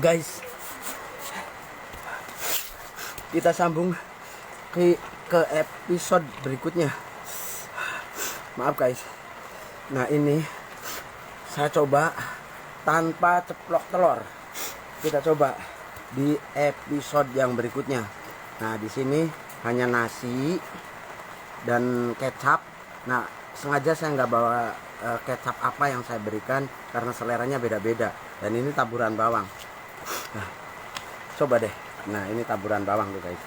Guys, kita sambung ke episode berikutnya. Maaf guys. Nah ini saya coba tanpa ceplok telur. Kita coba di episode yang berikutnya. Nah di sini hanya nasi dan kecap. Nah sengaja saya nggak bawa kecap apa yang saya berikan karena seleranya beda-beda. Dan ini taburan bawang. Nah, coba deh. Nah ini taburan bawang tuh guys.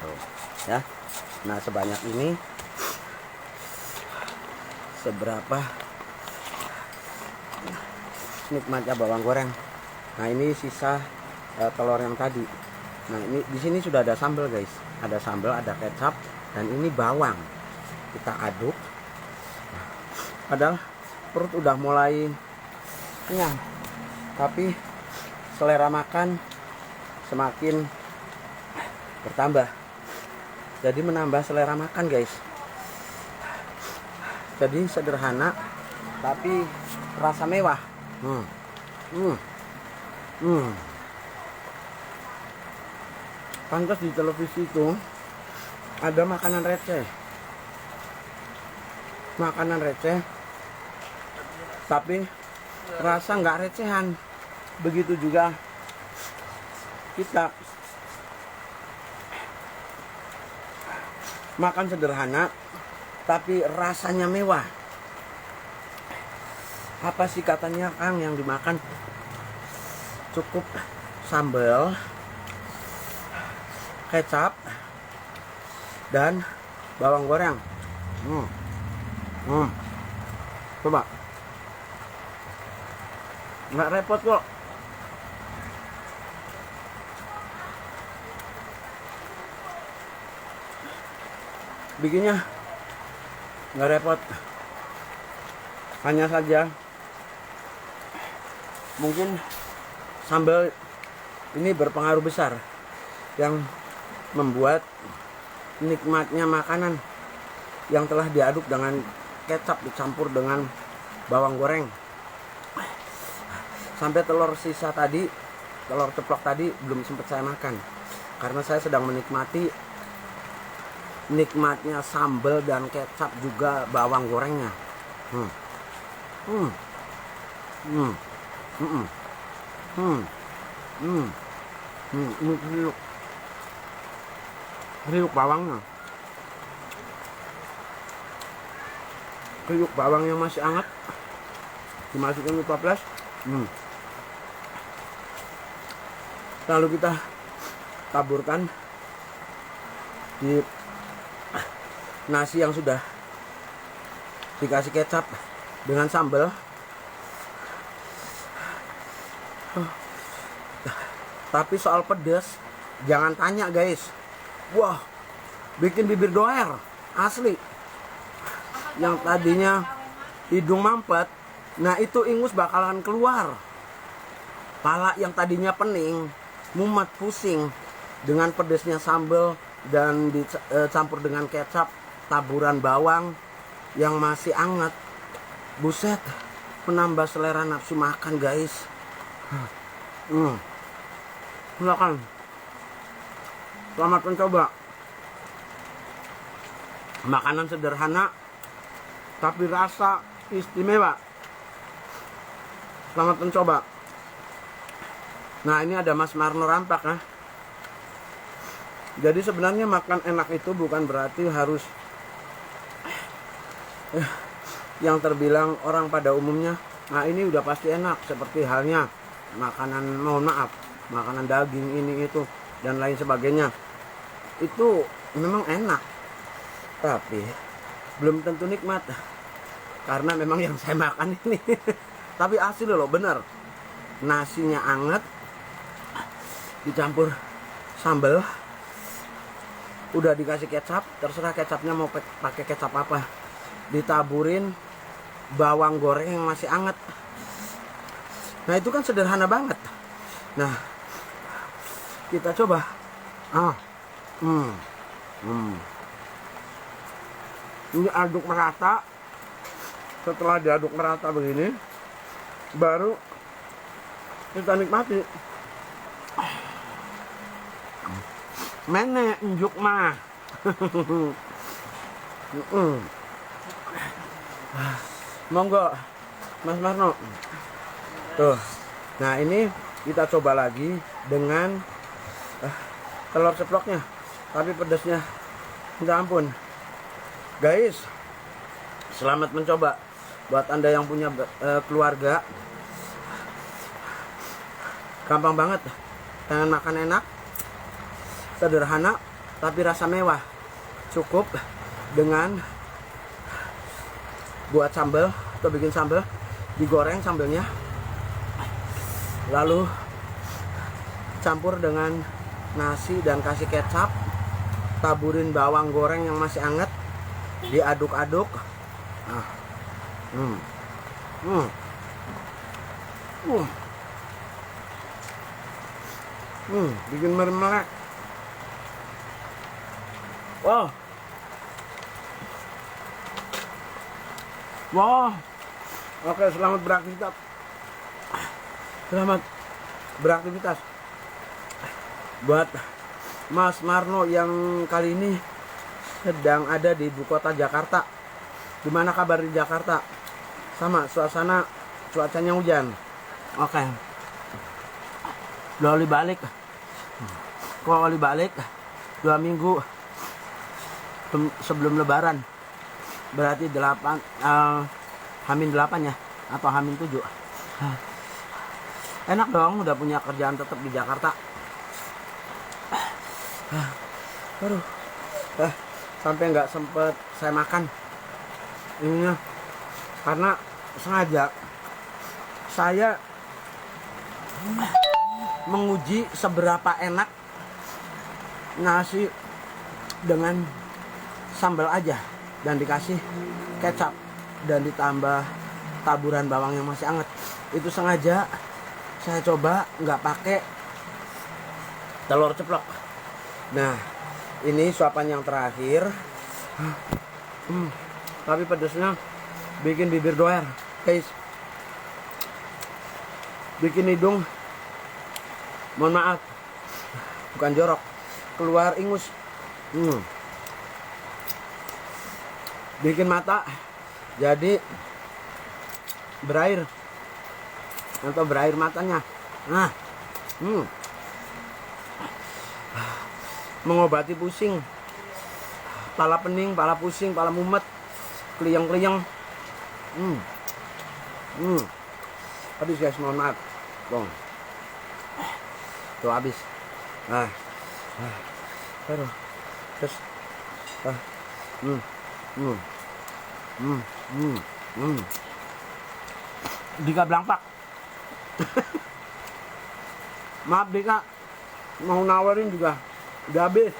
Tuh, ya. Nah sebanyak ini seberapa nikmatnya bawang goreng. Nah ini sisa telur yang tadi. Nah ini di sini sudah ada sambal guys. Ada sambal, ada kecap, dan ini bawang. Kita aduk. Padahal perut udah mulai kenyang, tapi selera makan semakin bertambah. Jadi menambah selera makan guys. Jadi sederhana tapi rasa mewah. Pantas di televisi itu ada makanan receh. Makanan receh tapi rasa nggak recehan. Begitu juga kita makan sederhana tapi rasanya mewah. Apa sih katanya Kang yang dimakan? Cukup sambal, kecap, dan bawang goreng. Coba, nggak repot kok. Bikinnya nggak repot, hanya saja mungkin sambal ini berpengaruh besar yang membuat nikmatnya makanan yang telah diaduk dengan kecap dicampur dengan bawang goreng. Sampai telur sisa tadi, telur ceplok tadi belum sempat saya makan karena saya sedang menikmati nikmatnya sambal dan kecap juga bawang gorengnya. Ini kriuk bawangnya. Kriuk bawang yang masih hangat dimasukin ke toples. Lalu kita taburkan di nasi yang sudah dikasih kecap dengan sambal. Tapi soal pedas jangan tanya guys. Wah, bikin bibir doer asli. Yang tadinya hidung mampet, nah itu ingus bakalan keluar. Pala yang tadinya pening, mumet, pusing dengan pedasnya sambal dan dicampur dengan kecap, taburan bawang yang masih hangat. Buset, menambah selera nafsu makan guys. Silakan, selamat mencoba. Makanan sederhana tapi rasa istimewa. Selamat mencoba. Nah ini ada Mas Marno Rampak ya. Jadi sebenarnya makan enak itu bukan berarti harus yang terbilang orang pada umumnya. Nah ini udah pasti enak, seperti halnya makanan, mohon maaf, makanan daging ini itu dan lain sebagainya. Itu memang enak, tapi belum tentu nikmat karena memang yang saya makan ini. Tapi asli loh, bener. Nasinya anget, dicampur sambal, udah dikasih kecap, terserah kecapnya mau pakai kecap apa, ditaburin bawang goreng yang masih anget. Nah itu kan sederhana banget. Nah kita coba. Ini aduk merata. Setelah diaduk merata begini, baru kita nikmati. Mene njuk mah. Monggo Mas Marno. Tuh. Nah, ini kita coba lagi dengan telur ceploknya. Tapi pedasnya minta ampun. Guys, selamat mencoba. Buat Anda yang punya keluarga, gampang banget. Pengen makan enak, sederhana, tapi rasa mewah. Cukup dengan buat sambal atau bikin sambal, digoreng sambalnya, lalu campur dengan nasi dan kasih kecap, taburin bawang goreng yang masih hangat, diaduk-aduk. Nah, bikin merem-merem. Wow. Wow. Oke, selamat beraktivitas. Selamat beraktivitas. Buat Mas Marno yang kali ini sedang ada di ibu kota Jakarta. Gimana kabar di Jakarta? Sama suasana cuacanya hujan. Oke. Udah oli balik. Kok oli balik 2 minggu sebelum lebaran. Berarti Hamin 8 ya, atau Hamin 7. Enak dong udah punya kerjaan tetap di Jakarta. Aduh. Sampai nggak sempet saya makan ininya, karena sengaja saya menguji seberapa enak nasi dengan sambal aja dan dikasih kecap dan ditambah taburan bawang yang masih hangat. Itu sengaja saya coba nggak pakai telur ceplok. Nah, ini suapan yang terakhir. Tapi pedasnya bikin bibir doer, guys. Bikin hidung, mohon maaf, bukan jorok, keluar ingus. Bikin mata jadi berair atau berair matanya. Nah, mengobati pusing, pala pening, pala pusing, pala mumet, kliyeng-kliyeng. Habis guys, mohon maaf. Bong. Tuh habis. Aduh. Terus. Dika Blangpak. Maaf Dika, mau nawarin juga udah habis.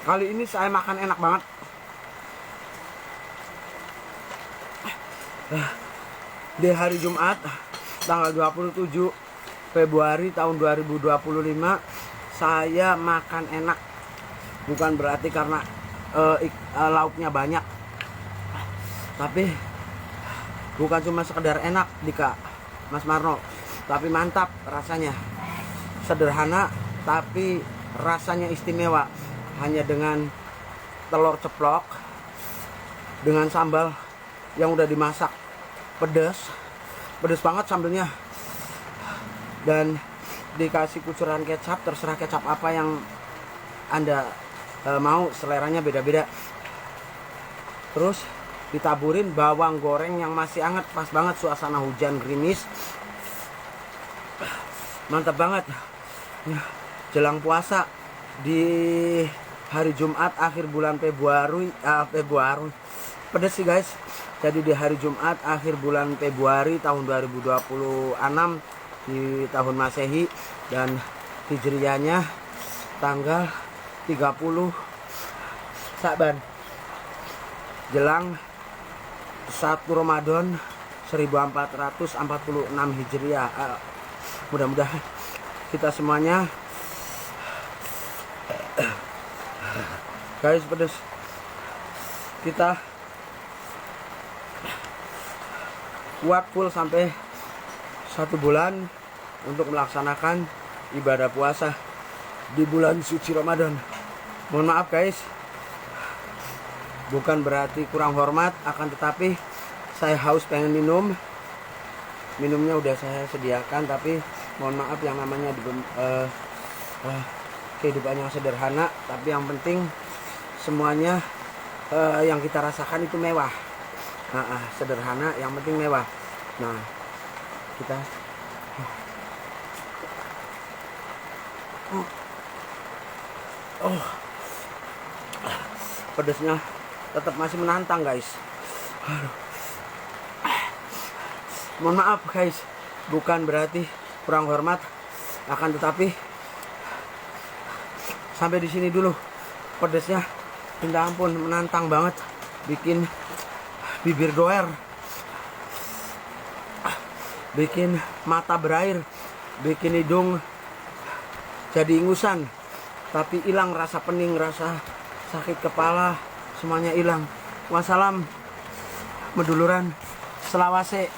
Kali ini saya makan enak banget. Di hari Jumat tanggal 27 Februari tahun 2025 saya makan enak. Bukan berarti karena lauknya banyak, tapi bukan cuma sekedar enak Dika, Mas Marno, tapi mantap rasanya. Sederhana tapi rasanya istimewa. Hanya dengan telur ceplok dengan sambal yang udah dimasak, pedas banget sambalnya, dan dikasih kucuran kecap. Terserah kecap apa yang Anda mau, seleranya beda-beda. Terus ditaburin bawang goreng yang masih hangat. Pas banget suasana hujan gerimis, mantap banget. Jelang puasa di hari Jumat akhir bulan Februari. Pedes sih guys. Jadi di hari Jumat akhir bulan Februari tahun 2026 di tahun Masehi, dan Hijriahnya tanggal 30 Sa'ban, jelang 1 Ramadan 1446 Hijriah. Mudah-mudahan kita semuanya guys, pedas, kita kuat full sampai 1 bulan untuk melaksanakan ibadah puasa di bulan suci Ramadan. Mohon maaf guys, bukan berarti kurang hormat, akan tetapi saya haus pengen minum. Minumnya udah saya sediakan, tapi mohon maaf yang namanya kehidupan yang sederhana, tapi yang penting semuanya yang kita rasakan itu mewah. Sederhana, yang penting mewah. Nah, kita pedesnya tetap masih menantang guys. Mohon maaf guys, bukan berarti kurang hormat, akan tetapi sampai di sini dulu. Pedesnya minta ampun, menantang banget, bikin bibir doer, bikin mata berair, bikin hidung jadi ingusan, tapi hilang rasa pening, rasa sakit kepala, semuanya hilang. Wassalam, meduluran, selawase.